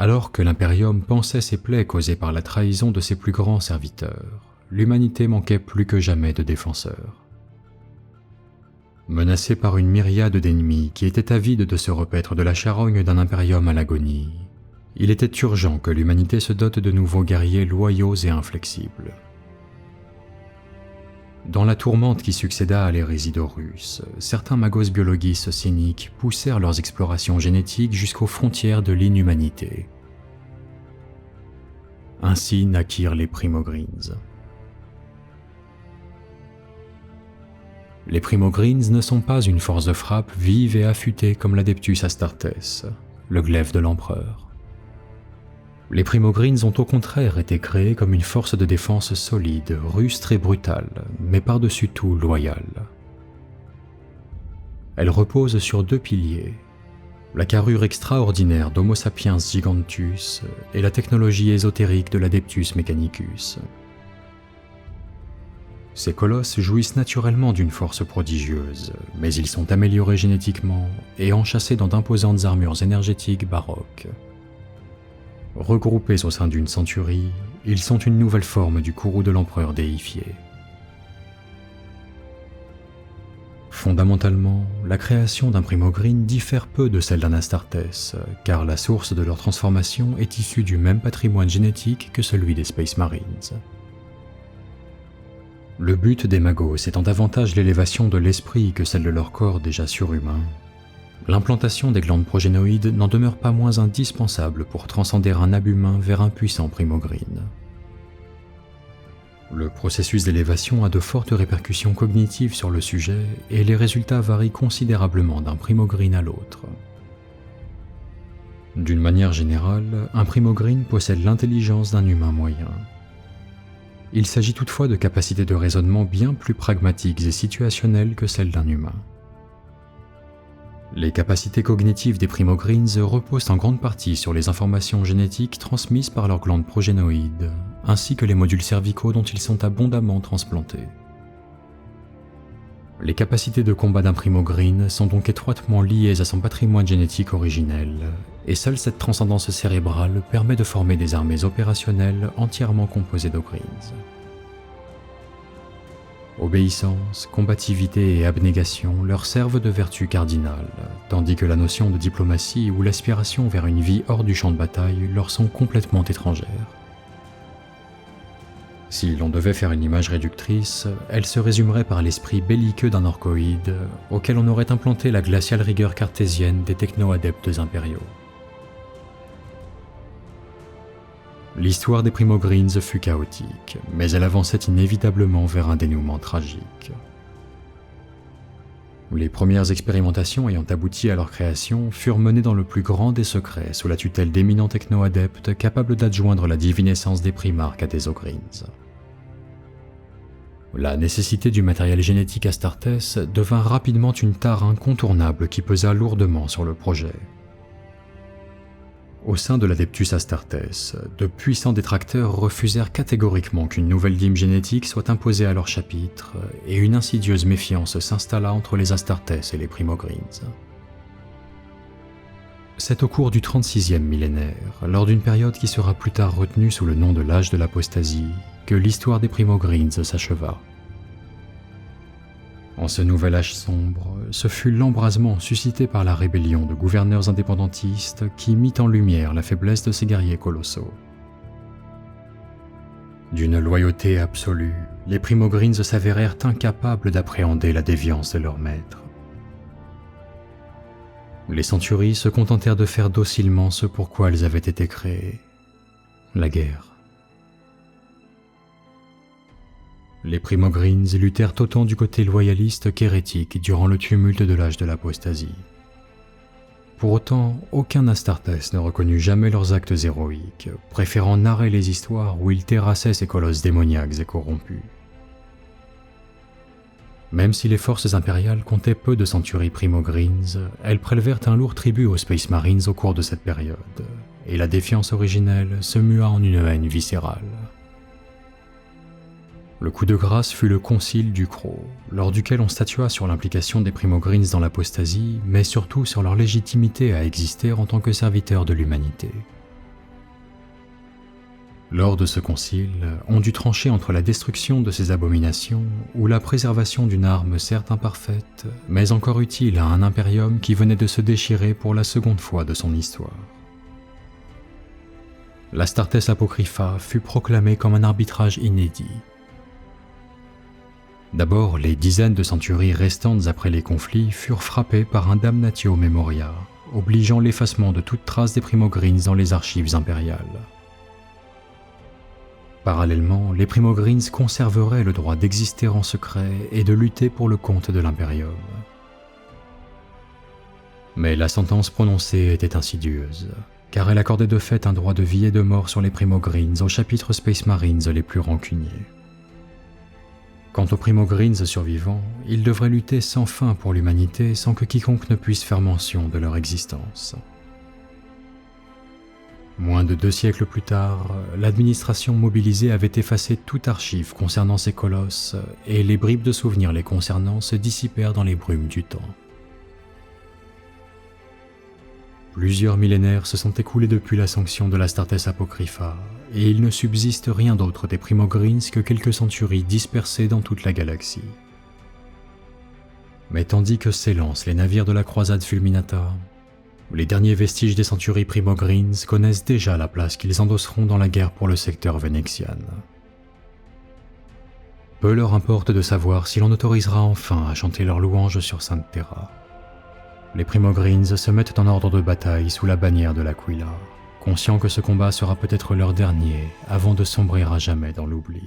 Alors que l'Imperium pansait ses plaies causées par la trahison de ses plus grands serviteurs, l'humanité manquait plus que jamais de défenseurs. Menacée par une myriade d'ennemis qui étaient avides de se repaître de la charogne d'un Imperium à l'agonie, il était urgent que l'humanité se dote de nouveaux guerriers loyaux et inflexibles. Dans la tourmente qui succéda à l'hérésie d'Horus, certains magos biologistes cyniques poussèrent leurs explorations génétiques jusqu'aux frontières de l'inhumanité. Ainsi naquirent les Primogreens. Les Primogreens ne sont pas une force de frappe vive et affûtée comme l'Adeptus Astartes, le glaive de l'empereur. Les Primogreens ont au contraire été créés comme une force de défense solide, rustre et brutale, mais par-dessus tout loyale. Elle repose sur deux piliers, la carrure extraordinaire d'Homo sapiens gigantus et la technologie ésotérique de l'Adeptus Mechanicus. Ces colosses jouissent naturellement d'une force prodigieuse, mais ils sont améliorés génétiquement et enchâssés dans d'imposantes armures énergétiques baroques. Regroupés au sein d'une centurie, ils sont une nouvelle forme du courroux de l'empereur déifié. Fondamentalement, la création d'un Primogreen diffère peu de celle d'un Astartes, car la source de leur transformation est issue du même patrimoine génétique que celui des Space Marines. Le but des magos étant davantage l'élévation de l'esprit que celle de leur corps déjà surhumain, l'implantation des glandes progénoïdes n'en demeure pas moins indispensable pour transcender un abhumain vers un puissant Primogreen. Le processus d'élévation a de fortes répercussions cognitives sur le sujet et les résultats varient considérablement d'un Primogreen à l'autre. D'une manière générale, un Primogreen possède l'intelligence d'un humain moyen. Il s'agit toutefois de capacités de raisonnement bien plus pragmatiques et situationnelles que celles d'un humain. Les capacités cognitives des Primogreens reposent en grande partie sur les informations génétiques transmises par leurs glandes progénoïdes, ainsi que les modules cervicaux dont ils sont abondamment transplantés. Les capacités de combat d'un Primogreen sont donc étroitement liées à son patrimoine génétique originel, et seule cette transcendance cérébrale permet de former des armées opérationnelles entièrement composées d'Ogreens. Obéissance, combativité et abnégation leur servent de vertus cardinales, tandis que la notion de diplomatie ou l'aspiration vers une vie hors du champ de bataille leur sont complètement étrangères. Si l'on devait faire une image réductrice, elle se résumerait par l'esprit belliqueux d'un orcoïde auquel on aurait implanté la glaciale rigueur cartésienne des techno-adeptes impériaux. L'histoire des Primogreens fut chaotique, mais elle avançait inévitablement vers un dénouement tragique. Les premières expérimentations ayant abouti à leur création furent menées dans le plus grand des secrets sous la tutelle d'éminents techno-adeptes capables d'adjoindre la divinescence des primarques à des Ogreens. La nécessité du matériel génétique Astartes devint rapidement une tare incontournable qui pesa lourdement sur le projet. Au sein de l'Adeptus Astartes, de puissants détracteurs refusèrent catégoriquement qu'une nouvelle dîme génétique soit imposée à leur chapitre, et une insidieuse méfiance s'installa entre les Astartes et les Primogreens. C'est au cours du 36e millénaire, lors d'une période qui sera plus tard retenue sous le nom de l'âge de l'apostasie, que l'histoire des Primogreens s'acheva. En ce nouvel âge sombre, ce fut l'embrasement suscité par la rébellion de gouverneurs indépendantistes qui mit en lumière la faiblesse de ces guerriers colossaux. D'une loyauté absolue, les Primogreens s'avérèrent incapables d'appréhender la déviance de leur maître. Les centuries se contentèrent de faire docilement ce pour quoi elles avaient été créées, la guerre. Les Primogreens luttèrent autant du côté loyaliste qu'hérétique durant le tumulte de l'âge de l'apostasie. Pour autant, aucun Astartes ne reconnut jamais leurs actes héroïques, préférant narrer les histoires où ils terrassaient ces colosses démoniaques et corrompus. Même si les forces impériales comptaient peu de centuries Primogreens, elles prélevèrent un lourd tribut aux Space Marines au cours de cette période, et la défiance originelle se mua en une haine viscérale. Le coup de grâce fut le concile du Croc, lors duquel on statua sur l'implication des Primogreens dans l'apostasie, mais surtout sur leur légitimité à exister en tant que serviteurs de l'humanité. Lors de ce concile, on dut trancher entre la destruction de ces abominations ou la préservation d'une arme certes imparfaite, mais encore utile à un impérium qui venait de se déchirer pour la seconde fois de son histoire. L'Astartes Apocrypha fut proclamée comme un arbitrage inédit. D'abord, les dizaines de centuries restantes après les conflits furent frappées par un damnatio memoria, obligeant l'effacement de toute trace des Primogryns dans les archives impériales. Parallèlement, les Primogryns conserveraient le droit d'exister en secret et de lutter pour le compte de l'Imperium. Mais la sentence prononcée était insidieuse, car elle accordait de fait un droit de vie et de mort sur les Primogryns aux chapitres Space Marines les plus rancuniers. Quant aux Primogryns survivants, ils devraient lutter sans fin pour l'humanité sans que quiconque ne puisse faire mention de leur existence. Moins de 2 siècles plus tard, l'administration mobilisée avait effacé toute archive concernant ces colosses et les bribes de souvenirs les concernant se dissipèrent dans les brumes du temps. Plusieurs millénaires se sont écoulés depuis la sanction de l'Astartes Apocrypha, et il ne subsiste rien d'autre des Primogryns que quelques centuries dispersées dans toute la galaxie. Mais tandis que s'élancent les navires de la croisade Fulminata, les derniers vestiges des centuries Primogryns connaissent déjà la place qu'ils endosseront dans la guerre pour le secteur Venexian. Peu leur importe de savoir si l'on autorisera enfin à chanter leurs louanges sur Sainte Terra. Les Primogryns se mettent en ordre de bataille sous la bannière de l'Aquila, conscients que ce combat sera peut-être leur dernier avant de sombrer à jamais dans l'oubli.